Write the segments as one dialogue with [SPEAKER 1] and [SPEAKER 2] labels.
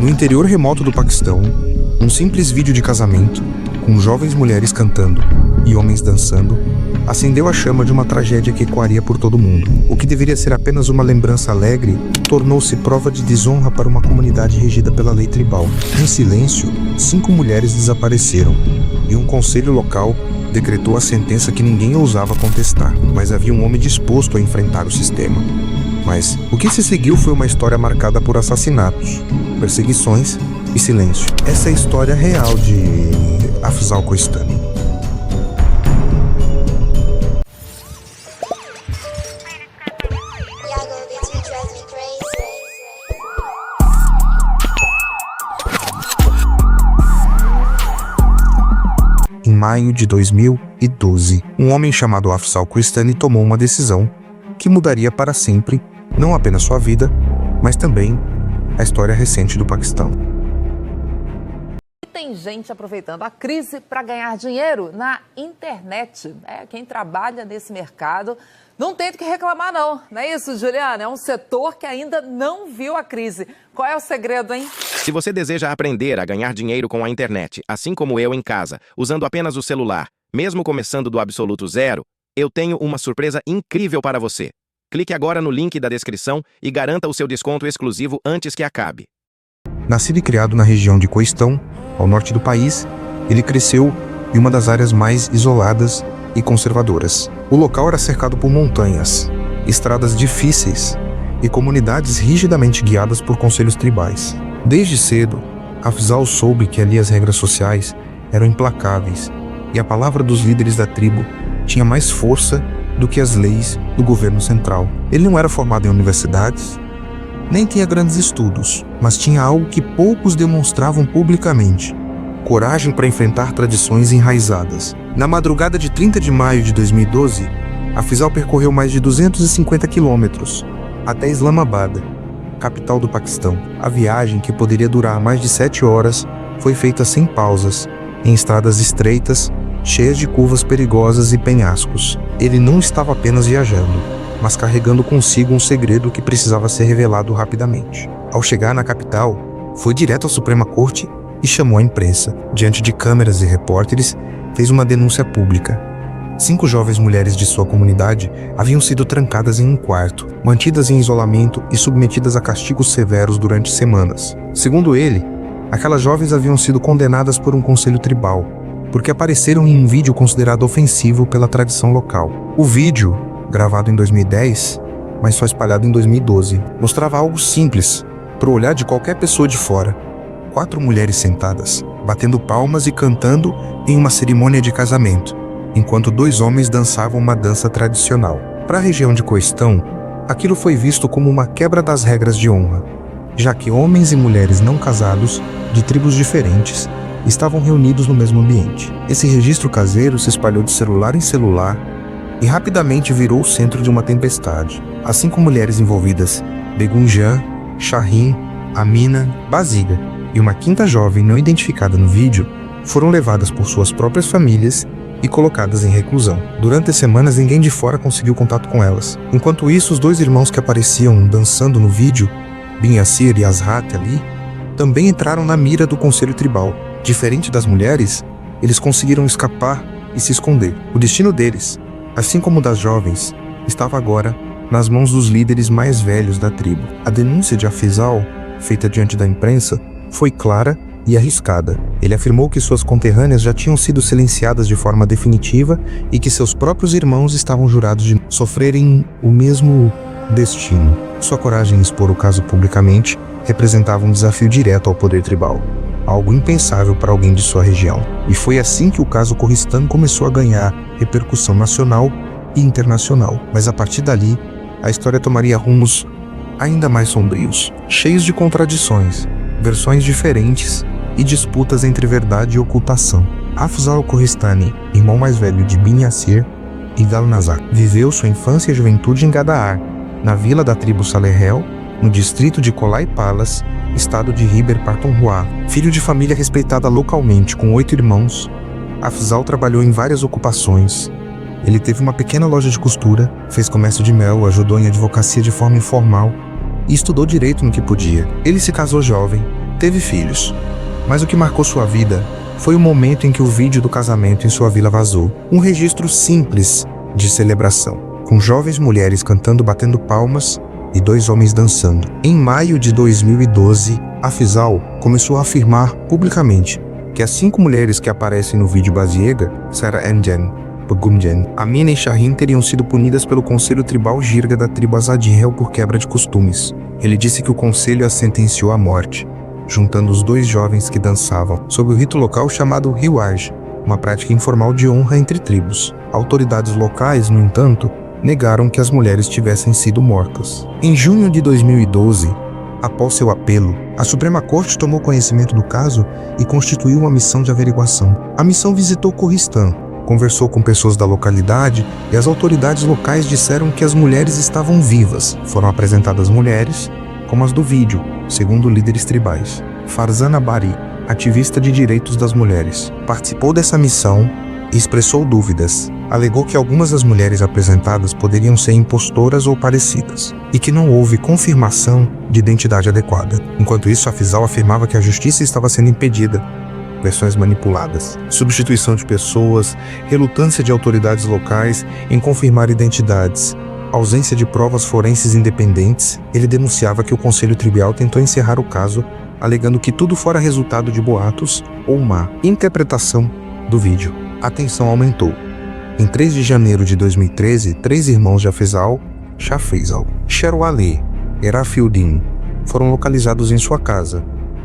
[SPEAKER 1] No interior remoto do Paquistão, um simples vídeo de casamento, com jovens mulheres cantando e homens dançando, acendeu a chama de uma tragédia que ecoaria por todo o mundo. O que deveria ser apenas uma lembrança alegre, tornou-se prova de desonra para uma comunidade regida pela lei tribal. Em silêncio, 5 mulheres desapareceram, e um conselho local decretou a sentença que ninguém ousava contestar, mas havia um homem disposto a enfrentar o sistema. Mas o que se seguiu foi uma história marcada por assassinatos, perseguições e silêncio. Essa é a história real de Afzal Koistani. Em maio de 2012, um homem chamado Afzal Koistani tomou uma decisão que mudaria para sempre não apenas sua vida, mas também a história recente do Paquistão.
[SPEAKER 2] Tem gente aproveitando a crise para ganhar dinheiro na internet. Quem trabalha nesse mercado não tem do que reclamar não é isso, Juliana? É um setor que ainda não viu a crise. Qual é o segredo, hein?
[SPEAKER 3] Se você deseja aprender a ganhar dinheiro com a internet, assim como eu em casa, usando apenas o celular, mesmo começando do absoluto zero, eu tenho uma surpresa incrível para você. Clique agora no link da descrição e garanta o seu desconto exclusivo antes que acabe.
[SPEAKER 1] Nascido e criado na região de Koistão, ao norte do país, ele cresceu em uma das áreas mais isoladas e conservadoras. O local era cercado por montanhas, estradas difíceis e comunidades rigidamente guiadas por conselhos tribais. Desde cedo, Afzal soube que ali as regras sociais eram implacáveis e a palavra dos líderes da tribo tinha mais força do que as leis do governo central. Ele não era formado em universidades, nem tinha grandes estudos, mas tinha algo que poucos demonstravam publicamente: coragem para enfrentar tradições enraizadas. Na madrugada de 30 de maio de 2012, Afzal percorreu mais de 250 quilômetros até Islamabad, capital do Paquistão. A viagem, que poderia durar mais de 7 horas, foi feita sem pausas, em estradas estreitas, cheias de curvas perigosas e penhascos. Ele não estava apenas viajando, mas carregando consigo um segredo que precisava ser revelado rapidamente. Ao chegar na capital, foi direto à Suprema Corte e chamou a imprensa. Diante de câmeras e repórteres, fez uma denúncia pública. 5 jovens mulheres de sua comunidade haviam sido trancadas em um quarto, mantidas em isolamento e submetidas a castigos severos durante semanas. Segundo ele, aquelas jovens haviam sido condenadas por um conselho tribal, porque apareceram em um vídeo considerado ofensivo pela tradição local. O vídeo, gravado em 2010, mas só espalhado em 2012, mostrava algo simples, para o olhar de qualquer pessoa de fora: 4 mulheres sentadas, batendo palmas e cantando em uma cerimônia de casamento, enquanto 2 homens dançavam uma dança tradicional. Para a região de Koistão, aquilo foi visto como uma quebra das regras de honra, já que homens e mulheres não casados, de tribos diferentes, estavam reunidos no mesmo ambiente. Esse registro caseiro se espalhou de celular em celular e rapidamente virou o centro de uma tempestade. As 5 mulheres envolvidas, Begunjan, Shahin, Amina, Baziga e uma 5ª jovem não identificada no vídeo, foram levadas por suas próprias famílias e colocadas em reclusão. Durante semanas, ninguém de fora conseguiu contato com elas. Enquanto isso, os 2 irmãos que apareciam dançando no vídeo, Bin Yassir e Azrat Ali, também entraram na mira do conselho tribal. Diferente das mulheres, eles conseguiram escapar e se esconder. O destino deles, assim como o das jovens, estava agora nas mãos dos líderes mais velhos da tribo. A denúncia de Afzal, feita diante da imprensa, foi clara e arriscada. Ele afirmou que suas conterrâneas já tinham sido silenciadas de forma definitiva e que seus próprios irmãos estavam jurados de sofrerem o mesmo destino. Sua coragem em expor o caso publicamente representava um desafio direto ao poder tribal, algo impensável para alguém de sua região. E foi assim que o caso Koistani começou a ganhar repercussão nacional e internacional. Mas a partir dali, a história tomaria rumos ainda mais sombrios, cheios de contradições, versões diferentes e disputas entre verdade e ocultação. Afzal Koistani, irmão mais velho de Bin Yassir e Dalnazar, viveu sua infância e juventude em Gadaar, na vila da tribo Salehel, no distrito de Kolai Palas, estado de Khyber Pakhtunkhwa. Filho de família respeitada localmente, com 8 irmãos, Afzal trabalhou em várias ocupações. Ele teve uma pequena loja de costura, fez comércio de mel, ajudou em advocacia de forma informal e estudou direito no que podia. Ele se casou jovem teve filhos. Mas o que marcou sua vida foi o momento em que o vídeo do casamento em sua vila vazou. Um registro simples de celebração, com jovens mulheres cantando, batendo palmas e 2 homens dançando. Em maio de 2012, Afzal começou a afirmar publicamente que as 5 mulheres que aparecem no vídeo Basiega, Sarah Engen, Pagumjen, Amina e Shahin, teriam sido punidas pelo Conselho Tribal Jirga da tribo Azadihel por quebra de costumes. Ele disse que o conselho as sentenciou à morte, juntando os 2 jovens que dançavam, sob o rito local chamado Riwaj, uma prática informal de honra entre tribos. Autoridades locais, no entanto, negaram que as mulheres tivessem sido mortas. Em junho de 2012, após seu apelo, a Suprema Corte tomou conhecimento do caso e constituiu uma missão de averiguação. A missão visitou Kohistan, conversou com pessoas da localidade e as autoridades locais disseram que as mulheres estavam vivas. Foram apresentadas mulheres, como as do vídeo, segundo líderes tribais. Farzana Bari, ativista de direitos das mulheres, participou dessa missão e expressou dúvidas. Alegou que algumas das mulheres apresentadas poderiam ser impostoras ou parecidas, e que não houve confirmação de identidade adequada. Enquanto isso, Afzal afirmava que a justiça estava sendo impedida. Versões manipuladas, substituição de pessoas, relutância de autoridades locais em confirmar identidades, ausência de provas forenses independentes. Ele denunciava que o Conselho Tribal tentou encerrar o caso, alegando que tudo fora resultado de boatos ou má interpretação do vídeo. A tensão aumentou. Em 3 de janeiro de 2013, 3 irmãos de Afzal, Shafizal, Sherwali e Rafiuddin, foram localizados em sua casa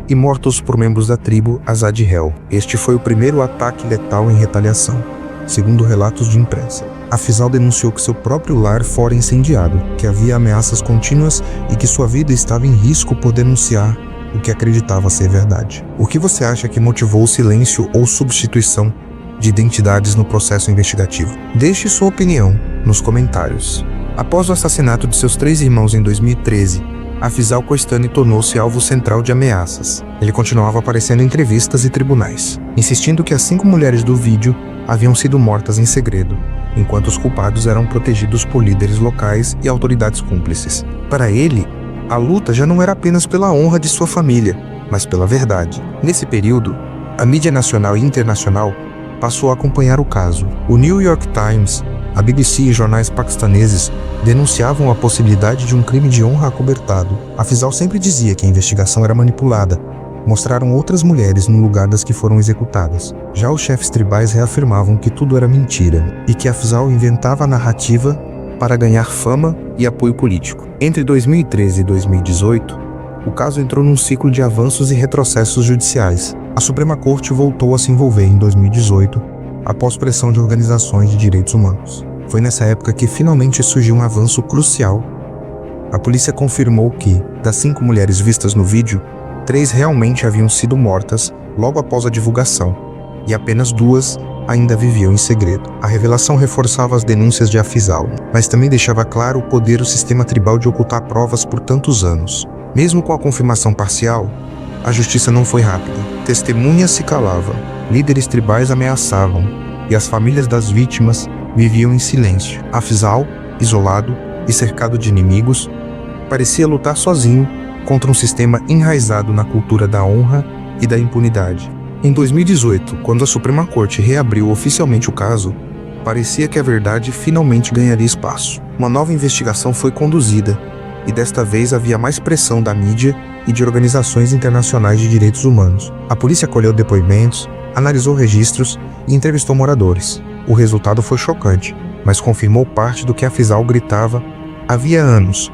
[SPEAKER 1] e mortos por membros da tribo Azadihel. Este foi o primeiro ataque letal em retaliação, segundo relatos de imprensa. Afzal denunciou que seu próprio lar fora incendiado, que havia ameaças contínuas e que sua vida estava em risco por denunciar o que acreditava ser verdade. O que você acha que motivou o silêncio ou substituição de identidades no processo investigativo? Deixe sua opinião nos comentários. Após o assassinato de seus 3 irmãos em 2013, Afzal Koistani tornou-se alvo central de ameaças. Ele continuava aparecendo em entrevistas e tribunais, insistindo que as 5 mulheres do vídeo haviam sido mortas em segredo, enquanto os culpados eram protegidos por líderes locais e autoridades cúmplices. Para ele, a luta já não era apenas pela honra de sua família, mas pela verdade. Nesse período, a mídia nacional e internacional passou a acompanhar o caso. O New York Times, a BBC e jornais paquistaneses denunciavam a possibilidade de um crime de honra acobertado. Afzal sempre dizia que a investigação era manipulada. Mostraram outras mulheres no lugar das que foram executadas. Já os chefes tribais reafirmavam que tudo era mentira e que Afzal inventava a narrativa para ganhar fama e apoio político. Entre 2013 e 2018, o caso entrou num ciclo de avanços e retrocessos judiciais. A Suprema Corte voltou a se envolver em 2018, após pressão de organizações de direitos humanos. Foi nessa época que finalmente surgiu um avanço crucial. A polícia confirmou que, das 5 mulheres vistas no vídeo, 3 realmente haviam sido mortas logo após a divulgação, e apenas 2 ainda viviam em segredo. A revelação reforçava as denúncias de Afzal, mas também deixava claro o poder do sistema tribal de ocultar provas por tantos anos. Mesmo com a confirmação parcial, a justiça não foi rápida. Testemunhas se calavam, líderes tribais ameaçavam, e as famílias das vítimas viviam em silêncio. Afzal, isolado e cercado de inimigos, parecia lutar sozinho contra um sistema enraizado na cultura da honra e da impunidade. Em 2018, quando a Suprema Corte reabriu oficialmente o caso, parecia que a verdade finalmente ganharia espaço. Uma nova investigação foi conduzida, e desta vez havia mais pressão da mídia e de organizações internacionais de direitos humanos. A polícia colheu depoimentos, analisou registros e entrevistou moradores. O resultado foi chocante, mas confirmou parte do que Afzal gritava havia anos.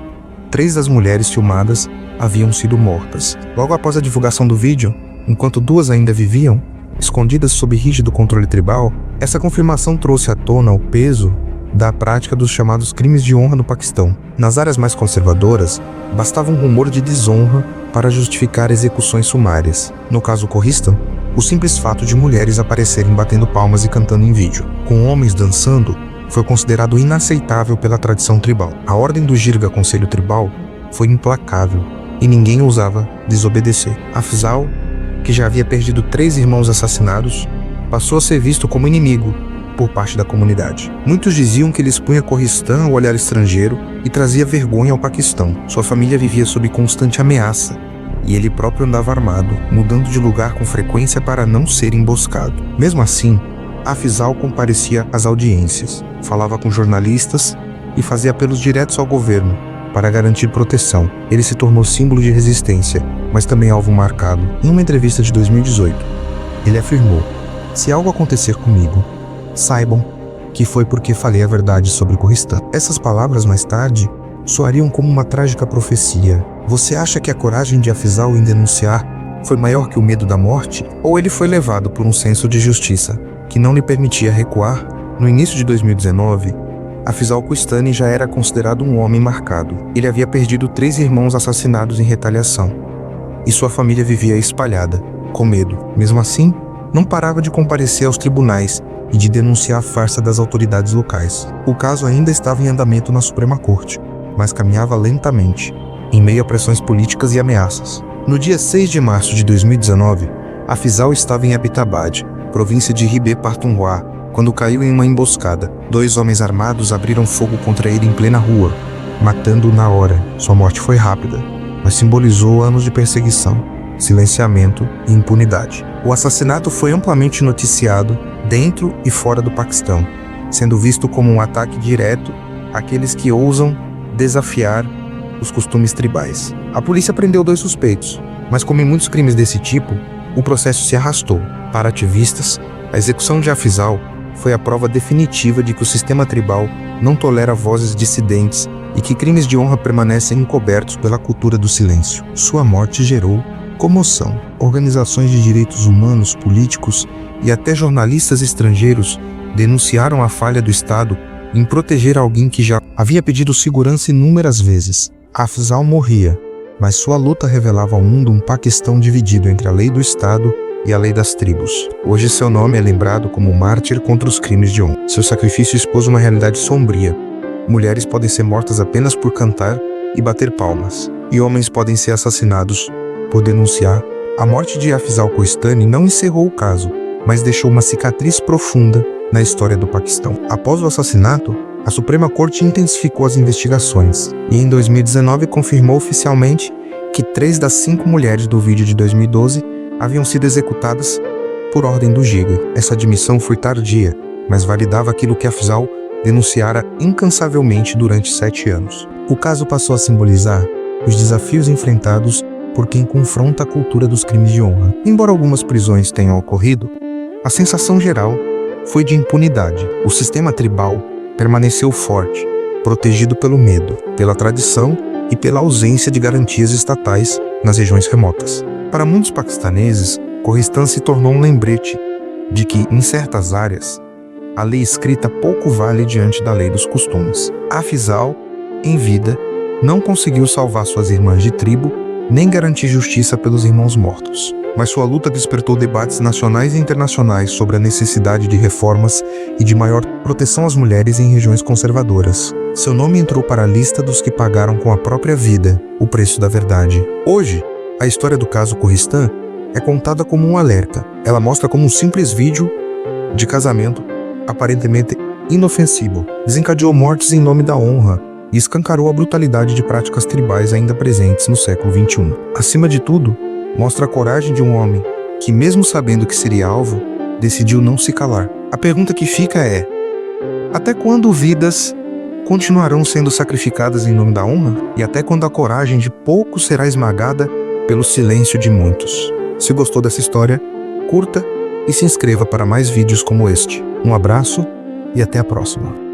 [SPEAKER 1] 3 das mulheres filmadas haviam sido mortas. Logo após a divulgação do vídeo, enquanto 2 ainda viviam, escondidas sob rígido controle tribal, essa confirmação trouxe à tona o peso da prática dos chamados crimes de honra no Paquistão. Nas áreas mais conservadoras, bastava um rumor de desonra para justificar execuções sumárias. No caso Kohistan, o simples fato de mulheres aparecerem batendo palmas e cantando em vídeo, com homens dançando, foi considerado inaceitável pela tradição tribal. A ordem do Jirga Conselho Tribal foi implacável e ninguém ousava desobedecer. Afzal, que já havia perdido 3 irmãos assassinados, passou a ser visto como inimigo por parte da comunidade. Muitos diziam que ele expunha Kohistan ao olhar estrangeiro e trazia vergonha ao Paquistão. Sua família vivia sob constante ameaça e ele próprio andava armado, mudando de lugar com frequência para não ser emboscado. Mesmo assim, Afzal comparecia às audiências, falava com jornalistas e fazia apelos diretos ao governo para garantir proteção. Ele se tornou símbolo de resistência, mas também alvo marcado. Em uma entrevista de 2018, ele afirmou: "Se algo acontecer comigo, saibam que foi porque falei a verdade sobre o Kurdistão." Essas palavras, mais tarde, soariam como uma trágica profecia. Você acha que a coragem de Afzal em denunciar foi maior que o medo da morte? Ou ele foi levado por um senso de justiça que não lhe permitia recuar? No início de 2019, Afzal Koistani já era considerado um homem marcado. Ele havia perdido 3 irmãos assassinados em retaliação, e sua família vivia espalhada, com medo. Mesmo assim, não parava de comparecer aos tribunais e de denunciar a farsa das autoridades locais. O caso ainda estava em andamento na Suprema Corte, mas caminhava lentamente, em meio a pressões políticas e ameaças. No dia 6 de março de 2019, Afzal estava em Abbottabad, província de Khyber Pakhtunkhwa, quando caiu em uma emboscada. 2 homens armados abriram fogo contra ele em plena rua, matando-o na hora. Sua morte foi rápida, mas simbolizou anos de perseguição, silenciamento e impunidade. O assassinato foi amplamente noticiado dentro e fora do Paquistão, sendo visto como um ataque direto àqueles que ousam desafiar os costumes tribais. A polícia prendeu 2 suspeitos, mas como em muitos crimes desse tipo, o processo se arrastou. Para ativistas, a execução de Afzal foi a prova definitiva de que o sistema tribal não tolera vozes dissidentes e que crimes de honra permanecem encobertos pela cultura do silêncio. Sua morte gerou comoção. Organizações de direitos humanos, políticos e até jornalistas estrangeiros denunciaram a falha do Estado em proteger alguém que já havia pedido segurança inúmeras vezes. Afzal morria, mas sua luta revelava ao mundo um Paquistão dividido entre a lei do Estado e a lei das tribos. Hoje seu nome é lembrado como mártir contra os crimes de honra. Seu sacrifício expôs uma realidade sombria. Mulheres podem ser mortas apenas por cantar e bater palmas, e homens podem ser assassinados por denunciar. A morte de Afzal Koistani não encerrou o caso, mas deixou uma cicatriz profunda na história do Paquistão. Após o assassinato, a Suprema Corte intensificou as investigações e em 2019 confirmou oficialmente que 3 das 5 mulheres do vídeo de 2012 haviam sido executadas por ordem do Giga. Essa admissão foi tardia, mas validava aquilo que Afzal denunciara incansavelmente durante 7 anos. O caso passou a simbolizar os desafios enfrentados por quem confronta a cultura dos crimes de honra. Embora algumas prisões tenham ocorrido, a sensação geral foi de impunidade. O sistema tribal permaneceu forte, protegido pelo medo, pela tradição e pela ausência de garantias estatais nas regiões remotas. Para muitos paquistaneses, Kurdistão se tornou um lembrete de que, em certas áreas, a lei escrita pouco vale diante da lei dos costumes. Afzal, em vida, não conseguiu salvar suas irmãs de tribo, nem garantir justiça pelos irmãos mortos. Mas sua luta despertou debates nacionais e internacionais sobre a necessidade de reformas e de maior proteção às mulheres em regiões conservadoras. Seu nome entrou para a lista dos que pagaram com a própria vida o preço da verdade. Hoje, a história do caso Kurdistão é contada como um alerta. Ela mostra como um simples vídeo de casamento, aparentemente inofensivo, desencadeou mortes em nome da honra e escancarou a brutalidade de práticas tribais ainda presentes no século XXI. Acima de tudo, mostra a coragem de um homem que, mesmo sabendo que seria alvo, decidiu não se calar. A pergunta que fica é: até quando vidas continuarão sendo sacrificadas em nome da honra? E até quando a coragem de poucos será esmagada pelo silêncio de muitos? Se gostou dessa história, curta e se inscreva para mais vídeos como este. Um abraço e até a próxima.